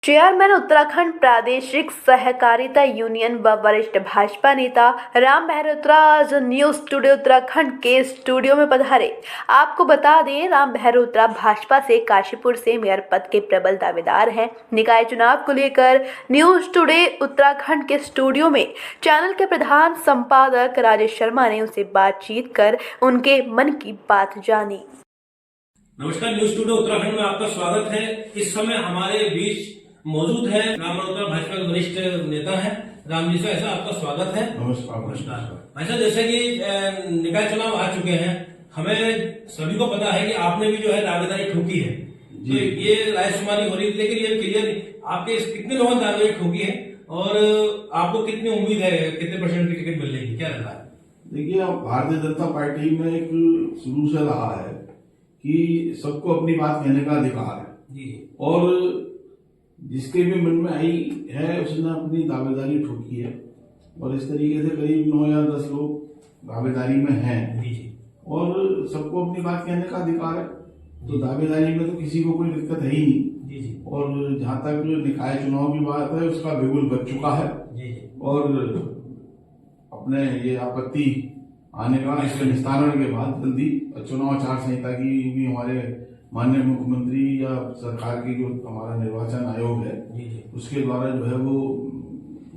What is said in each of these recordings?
Chairman Uttarakhand प्रादेशिक सहकारिता union व वरिष्ठ भाजपा नेता राम मेहरोत्रा आज न्यूज टुडे उत्तराखंड के स्टूडियो में पधारे। आपको बता दें, राम मेहरोत्रा भाजपा से काशीपुर से मेयर पद के प्रबल दावेदार हैं। निकाय चुनाव को लेकर न्यूज टुडे उत्तराखंड के स्टूडियो में चैनल के प्रधान संपादक राजेश शर्मा ने उनसे बातचीत कर उनके मन की बात जानी। नमस्कार, न्यूज टुडे उत्तराखंड में आपका स्वागत है। इस समय हमारे बीच मौजूद है राम मेहरोत्रा, भाजपा के वरिष्ठ नेता है। राम जी से ऐसा आपका स्वागत है। नमस्कार। ऐसा जैसे कि निकाय चुनाव आ चुके हैं, हमें सभी को पता है कि आपने भी जो है दावेदारी ठोकी है। तो ये रायशुमारी हो रही थी, लेकिन ये क्लियर आपके कितने लोगों ने दावेदारी ठोकी है और आपको कितनी उम्मीद है, कितने परसेंट की टिकट मिलने की, क्या लग रहा है? देखिए, भारतीय जनता पार्टी में एक शुरू से रहा है कि सबको अपनी बात कहने का अधिकार है जी। और जिसके भी मन में आई है उसने अपनी दावेदारी ठोकी है और इस तरीके से करीब 9 या 10 लोग दावेदारी में हैं और सबको अपनी बात कहने का अधिकार है। तो दावेदारी में तो किसी को कोई दिक्कत है ही नहीं। और जहां तक निकाय चुनाव की बात है, उसका बिगुल बज चुका है और अपने ये आपत्ति आने का, इसके निस्तारण के बाद जल्दी चुनाव आचार संहिता की भी हमारे माननीय मुख्यमंत्री या सरकार की जो हमारा निर्वाचन आयोग है उसके द्वारा जो है वो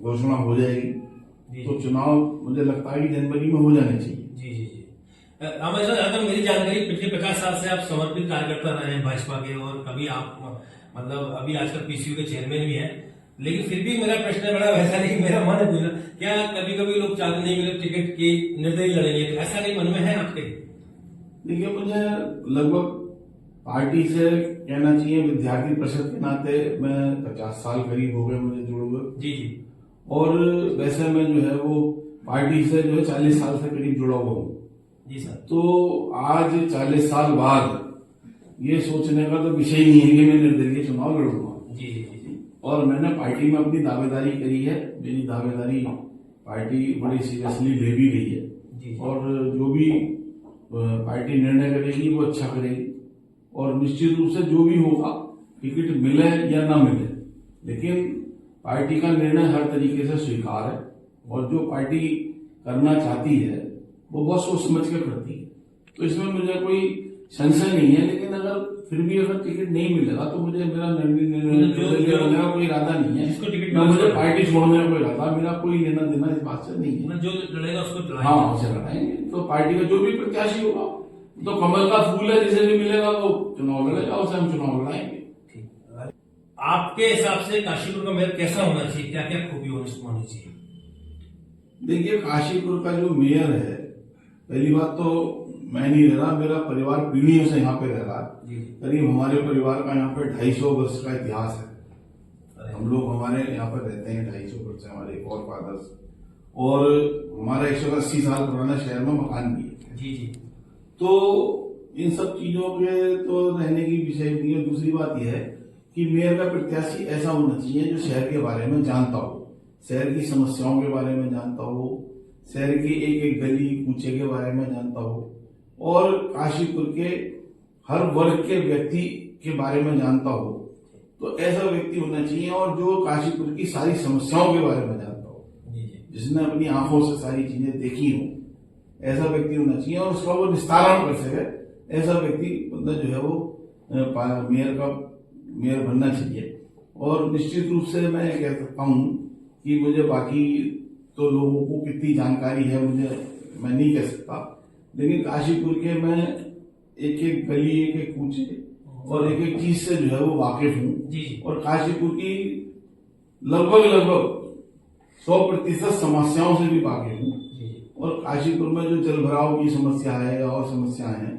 घोषणा हो जाएगी। तो चुनाव मुझे लगता है कि जनवरी में हो जाने चाहिए। रामेश्वर यादव, मेरी जानकारी पिछले 50 साल से आप समर्पित कार्यकर्ता रहे हैं भाजपा के और कभी आप मतलब अभी आजकल पीसीयू के चेयरमैन भी हैं, लेकिन फिर भी मेरा प्रश्न बड़ा वैसा नहीं, मेरा मन है पूछना, क्या कभी कभी लोग चाहते नहीं मिले टिकट की निर्दलीय लड़ेंगे, तो ऐसा नहीं मन में है आपके? देखिए, मुझे लगभग पार्टी से कहना चाहिए विद्यार्थी परिषद के नाते मैं 50 साल करीब हो गए मुझे जुड़े हुए जी। और वैसे मैं जो है वो पार्टी से जो है 40 साल से करीब जुड़ा हुआ हूँ जी सर। तो आज 40 साल बाद ये सोचने का तो विषय नहीं है कि मैं निर्दलीय चुनाव लड़ूंगा जी। और मैंने पार्टी में अपनी दावेदारी करी है। मेरी दावेदारी पार्टी बड़ी सीरियसली ले भी गई है और जो भी पार्टी निर्णय करेगी वो अच्छा करेगी और निश्चित रूप से जो भी होगा, टिकट मिले या ना मिले, लेकिन पार्टी का निर्णय हर तरीके से स्वीकार है और जो पार्टी करना चाहती है वो बहुत सोच समझ के करती है। तो इसमें मुझे कोई संशय नहीं है, लेकिन अगर टिकट नहीं मिलेगा तो मुझे मेरा निर्णय का कोई इरादा नहीं है। मुझे पार्टी छोड़ने का कोई इरादा, मेरा कोई लेना देना इस बात से नहीं है। जो लड़ेगा उसको हाँ, उसे लड़ाएंगे। तो पार्टी का जो भी प्रत्याशी होगा तो कमल का फूल है, जिसे भी मिलेगा वो चुनाव लड़ेगा, उसे हम चुनाव लड़ाएंगे। आपके हिसाब से काशीपुर का मेयर कैसा होना चाहिए, क्या क्या खूबी होनी चाहिए? देखिए, काशीपुर का जो मेयर है, पहली बात तो मैं नहीं रह रहा, मेरा परिवार पीढ़ियों से यहाँ पे रह रहा है। करीब हमारे परिवार का यहाँ पे 250 वर्ष का इतिहास है। हम लोग हमारे यहाँ पर रहते हैं 250 वर्ष से, हमारे फॉर फादर्स, और हमारा 180 साल पुराना शहर में मकान भी है जी। तो इन सब चीजों के तो रहने की विषय नहीं है। दूसरी बात यह है कि मेयर का प्रत्याशी ऐसा होना चाहिए जो शहर के बारे में जानता हो, शहर की समस्याओं के बारे में जानता हो, शहर की एक एक गली कूचे के बारे में जानता हो और काशीपुर के हर वर्ग के व्यक्ति के बारे में जानता हो। तो ऐसा व्यक्ति होना चाहिए और जो काशीपुर की सारी समस्याओं के बारे में जानता हो, जिसने अपनी आंखों से सारी चीजें देखी हो, ऐसा व्यक्ति होना चाहिए और उसका वो निस्तारण कर सके। ऐसा व्यक्ति मतलब जो है वो मेयर बनना चाहिए। और निश्चित रूप से मैं कह सकता हूँ कि मुझे बाकी तो लोगों को कितनी जानकारी है मैं नहीं कह सकता, लेकिन काशीपुर के मैं एक एक गली, एक एक कूचे और एक एक चीज से जो है वो वाकिफ हूँ और काशीपुर की लगभग 100% समस्याओं से भी वाकिफ हूँ। और काशीपुर में जो जल भराव की समस्या है या और समस्याएं हैं,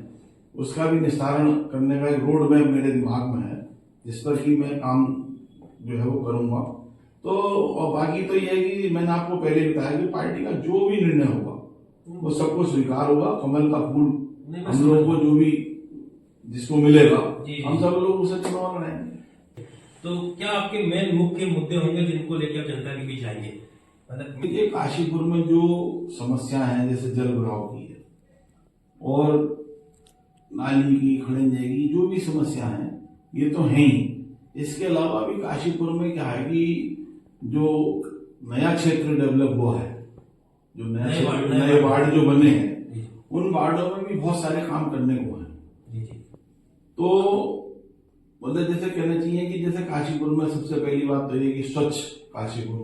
उसका भी निस्तारण करने का एक रोड मैप मेरे दिमाग में है, जिस पर कि मैं काम जो है वो करूंगा। तो और बाकी तो ये है कि मैंने आपको पहले बताया कि पार्टी का जो भी निर्णय होगा वो सबको स्वीकार होगा। कमल का फूल हम लोगों को जो भी जिसको मिलेगा, हम सब लोग उसे चुनाव लड़ाएंगे। तो क्या आपके मेन मुख्य मुद्दे होंगे जिनको लेकर जनता के बीच आएंगे? देखिए, काशीपुर में जो समस्या है, जैसे जल भराव की है और नाली की, खड़ंजे की, जो भी समस्या है ये तो है ही, इसके अलावा भी काशीपुर में क्या है कि जो नया क्षेत्र डेवलप हुआ है, जो नए वार्ड जो बने हैं, उन वार्डों में भी बहुत सारे काम करने को हैं। तो मतलब जैसे कहना चाहिए कि जैसे काशीपुर में सबसे पहली बात तो ये कि स्वच्छ काशीपुर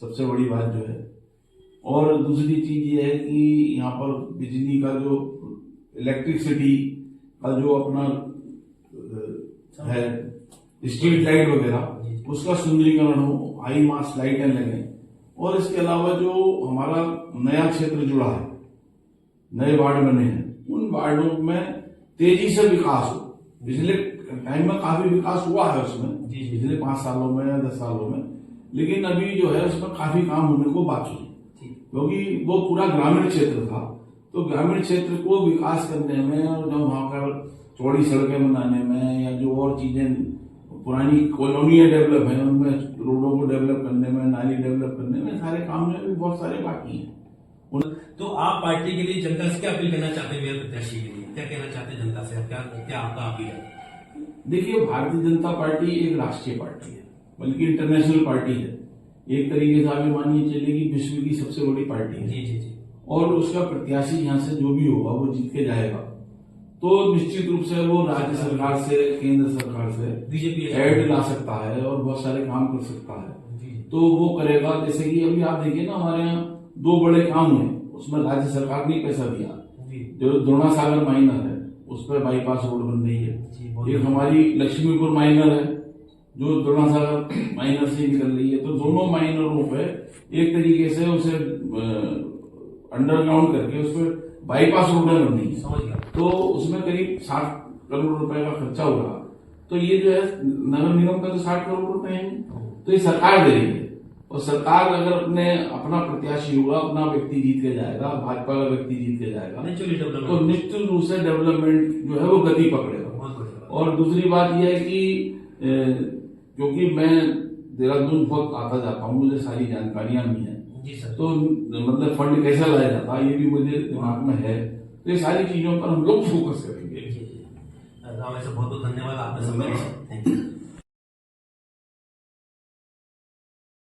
सबसे बड़ी बात जो है, और दूसरी चीज ये है कि यहाँ पर बिजली का जो इलेक्ट्रिसिटी का जो अपना है स्ट्रीट लाइट वगैरह, उसका सुंदरीकरण हो, हाई मास लाइटें लगे, और इसके अलावा जो हमारा नया क्षेत्र जुड़ा है, नए वार्ड बने हैं, उन वार्डों में तेजी से विकास हो। पिछले टाइम में काफी विकास हुआ है उसमें, पिछले 5 सालों में या 10 सालों में, लेकिन अभी जो है उसमें काफी काम होने को बाकी है, क्योंकि वो पूरा ग्रामीण क्षेत्र था। तो ग्रामीण क्षेत्र को विकास करने में और जब वहां पर चौड़ी सड़कें बनाने में या जो और चीजें पुरानी कॉलोनियां डेवलप है उनमें रोडों को डेवलप करने में, नाली डेवलप करने में, सारे काम में भी बहुत सारे बाकी हैं। तो आप पार्टी के लिए जनता से क्या अपील करना चाहते हैं? मेयर प्रत्याशी के लिए क्या कहना चाहते हैं जनता से? क्या आपका अपील है? देखिए, भारतीय जनता पार्टी एक राष्ट्रीय पार्टी है, बल्कि इंटरनेशनल पार्टी है। एक तरीके से आप मानिए चलिए कि विश्व की सबसे बड़ी पार्टी है। जी। और उसका प्रत्याशी यहाँ से जो भी होगा वो जीत के जाएगा, तो निश्चित रूप से वो राज्य सरकार से, केंद्र सरकार से बीजेपी एड ला सकता है और बहुत सारे काम कर सकता है। तो वो करेगा। जैसे कि अभी आप देखिए ना, हमारे यहाँ 2 बड़े काम हुए, उसमें राज्य सरकार ने पैसा दिया। जो द्रोणा सागर माइनर है, उस पर बाईपास रोड बन रही है। एक हमारी लक्ष्मीपुर माइनर है जो द्रोणा सागर माइनर से निकल रही है। तो दोनों माइनरों पे एक तरीके से उसे अंडरग्राउंड करके उस पर बाईपास रोडें बन रही है। तो उसमें करीब 60 करोड़ रुपए का खर्चा होगा। तो ये जो है नगर निगम का तो 60 करोड़ रुपए है, तो ये सरकार दे रही है। और सरकार अगर अपना प्रत्याशी होगा, अपना व्यक्ति जीत के जाएगा, भाजपा का व्यक्ति जीत के जाएगा, तो निश्चित रूप से डेवलपमेंट जो है वो गति पकड़ेगा। और दूसरी बात यह है कि क्योंकि मैं देहरादून बहुत आता जाता हूँ, मुझे सारी जानकारियां भी हैं, तो मतलब फंड कैसे लाया जाता है ये भी मुझे दिमाग में है। तो ये सारी चीजों पर हम लोग फोकस करेंगे। राम, ऐसे बहुत बहुत धन्यवाद आपने सब।